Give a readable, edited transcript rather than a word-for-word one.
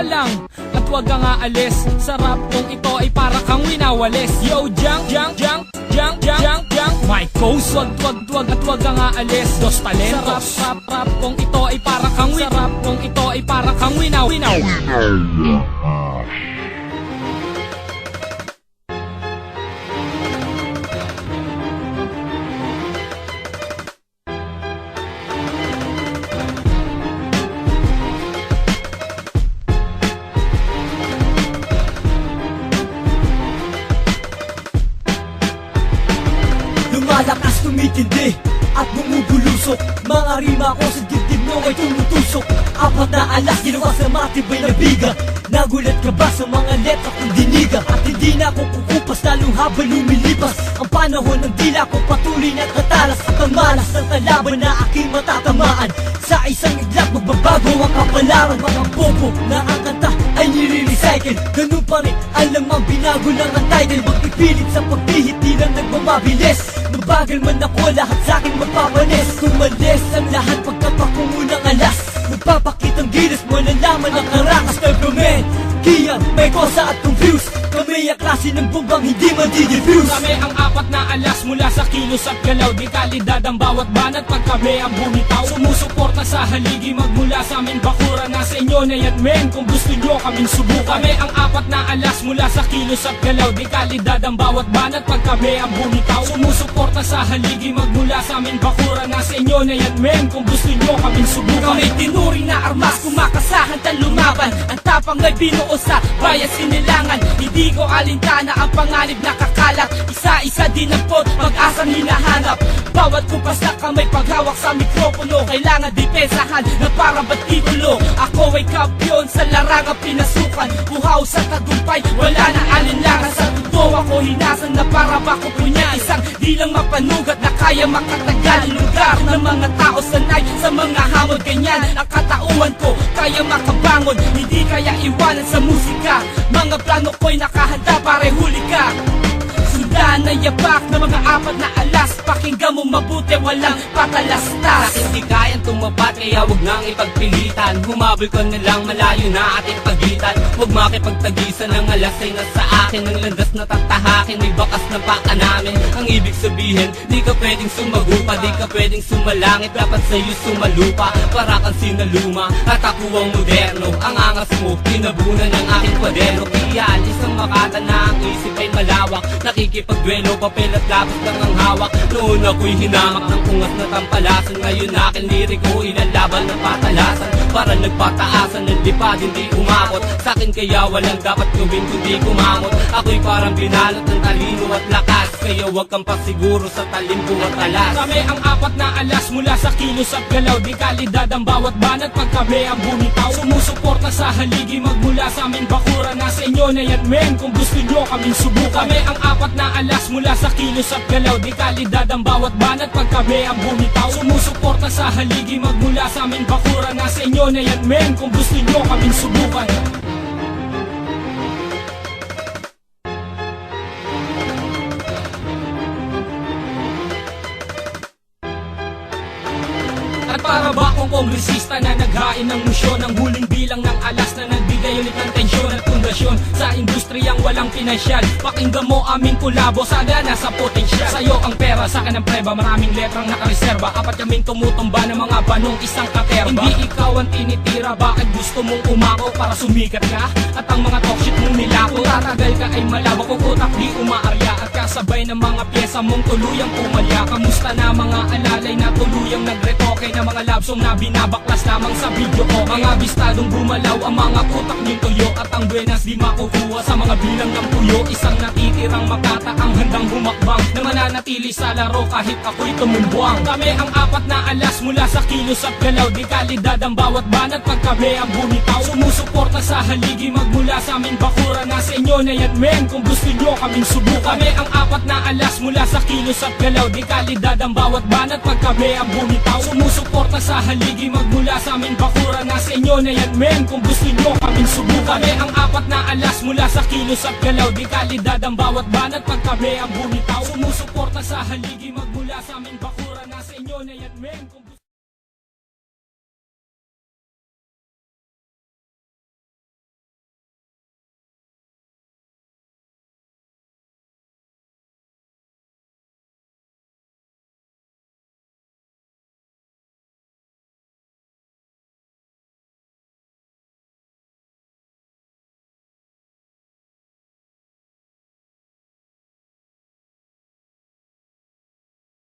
lang at wag kang aalis. Sarap kung ito ay para kang winawalis. Yo, jang, jang, jang, jang, jang, jang, jang. My coast, wag at wag kang aalis. Dos talentos. Sarap, rap kung ito ay para kang sarap kung ito ay para kang winaw. Lumalakas, tumitindi at bumubulusok. Mga rima ko sa dibdib mo ay tumutusok. Apat na alas, ginawa sa matibay na biga. Nagulat ka ba sa mga letra kong diniga? At hindi na ako kukupas lalong habang lumilipas ang panahon ng dila ko patuloy na katalas. At ang malas ng kalaban na aking matatamaan. Sa isang iglap magbabago ang kapalaran. Mga bobo na ang kanta ay nire-recycle. Ganun pa rin, alam ang binago lang ang title. Magpipilit sa pagpihit, di lang nagmamabilis. Mabagal man ako, lahat sa'kin magpapanis. Tumalis ang lahat pagkapakungunang alas. Magpapakitang gilas mo, nalaman ang karakas ng gomen. Kiyang may kosa at confused. Kami ang klase ng bumbang hindi madi-diffuse. Kami ang apat na alas mula sa kilos at galaw. Di kalidad ang bawat banat pag kami ang bumitaw. Sumusuporta sa haligi magmula sa aming bakura. Nasa inyo na yan men kung gusto nyo kaming subukan. Kami ang apat na alas mula sa kilos at galaw. Di kalidad ang bawat banat pag kami ang bumitaw. Sumusuporta sa haligi magmula sa aming bakura. Nasa inyo na yan men kung gusto nyo kaming subukan. Kami tinuring na armas, kumakasahan tan lumaban. Ang tapang ay binuo sa bayas sinilangan. Hindi ko alintana ang panganib na kakalat. Isa-isa din ang pot, pag-asang hinahanap. Bawat kupas na kamay paghawak sa mikropono. Kailangan depensahan na para ba't titulo. Ako ay kampiyon sa larangang pinasukan. Buhaw sa tagumpay, wala na alinlangan. Sa totoo ako hinasan na para bako punya. Isang di lang mapanugat na kaya makatagal. Lugar ng mga tao sanay sa mga hamon. Ganyan ang katauhan ko, kaya makabangon. Hindi kaya iwanan sa musika. Mga plano ko'y nakahanda para huli ka. Sundan na yapak ng mga apat na alas. Pakinggan mo mabuti, walang patalastas. Sa hindi kayang tumapat, kaya wag nang ipagpilitan. Humabol ko na lang, malayo na ating pagitan. Huwag makipagtagisan ng alas ay nasa akin. Ang landas na tatahakin, may bakas na paka namin. Ang ibig sabihin, di ka pwedeng sumagupa, di ka pwedeng sumalangit. Dapat sa'yo sumalupa, para kang sinaluma. At ako ang moderno, ang angas mo, tinabunan ng aking kwaderno. Kaya alis ang makata na ang isip ay malawak. Nakikipagduelo, papel at lapis lang ang hawak. Noon ako'y hinamak ng ungas na tampalasan. Ngayon aking liriko, ilalaban ng patalasan. Para nagpataasan ng lipad, hindi umakot. Sa'kin kaya walang dapat gawin kundi kumamot. Ako'y parang binalot ng talino at lakas. Kaya wag kang pasiguro sa talimbo at alas. Kami ang apat na alas mula sa kilos at galaw. Di kalidad ang bawat banat pag kami ang bumitaw. Sumusuporta sa haligi magmula sa aming bakura. Nasa inyo na yan men kung gusto nyo kaming subukan. Kami ang apat na alas mula sa kilos at galaw. Di kalidad ang bawat banat pag kami ang bumitaw. Sumusuporta sa haligi magmula sa aming bakura. Nasa inyo na yan men kung gusto nyo kaming subukan. At para ba akong kongresista na naghain ng musyon, ang huling bilang ng alas na nagbigay ulit ng tensyon at pundasyon sa industriyang walang pinansyal. Pakinggan mo aming kulabo, sagana sa potensyal. Sa'yo ang pera, sa'kin ang preba, maraming letrang nakareserba. Apat kaming tumutumba ng mga banong isang katerba. Hindi ikaw ang tinitira, bakit gusto mong umako para sumikat ka? At ang mga talkshit mong nilako, tatagal ka ay malabak, kung utak di umaarya. At kasabay ng mga pyesa mong tuluyang pumalya. Kamusta na mga alalay na tuluyang nagretoke na mga love song na binabaklas lamang sa video ko. Mga bistadong gumalaw ang mga utak niyong tuyo. At ang buenas di makukuha sa mga bilang ng puyo. Isang natitirang makata ang handang humakbang na mananatili sa laro kahit ako'y tumumbwang. Kami ang apat na alas mula sa kilos at galaw. Di kalidad ang bawat banat pag kami ang bumitaw. Sumusuporta sa haligi magmula sa aming bakura. Nasa inyo na yan men kung gusto nyo kaming subukan. Kami ang apat na alas mula sa kilos at galaw. Di kalidad ang bawat banat pag kami ang bumitaw. Sumusuporta sa haligi magmula sa aming bakura. Nasa inyo na yan men kung gusto nyo kaming subukan. Kami ang apat na alas mula sa kilos at galaw. Di kalidad ang bawat banat pag kami ang bumitaw. Sumusuporta sa haligi magmula sa aming bakura.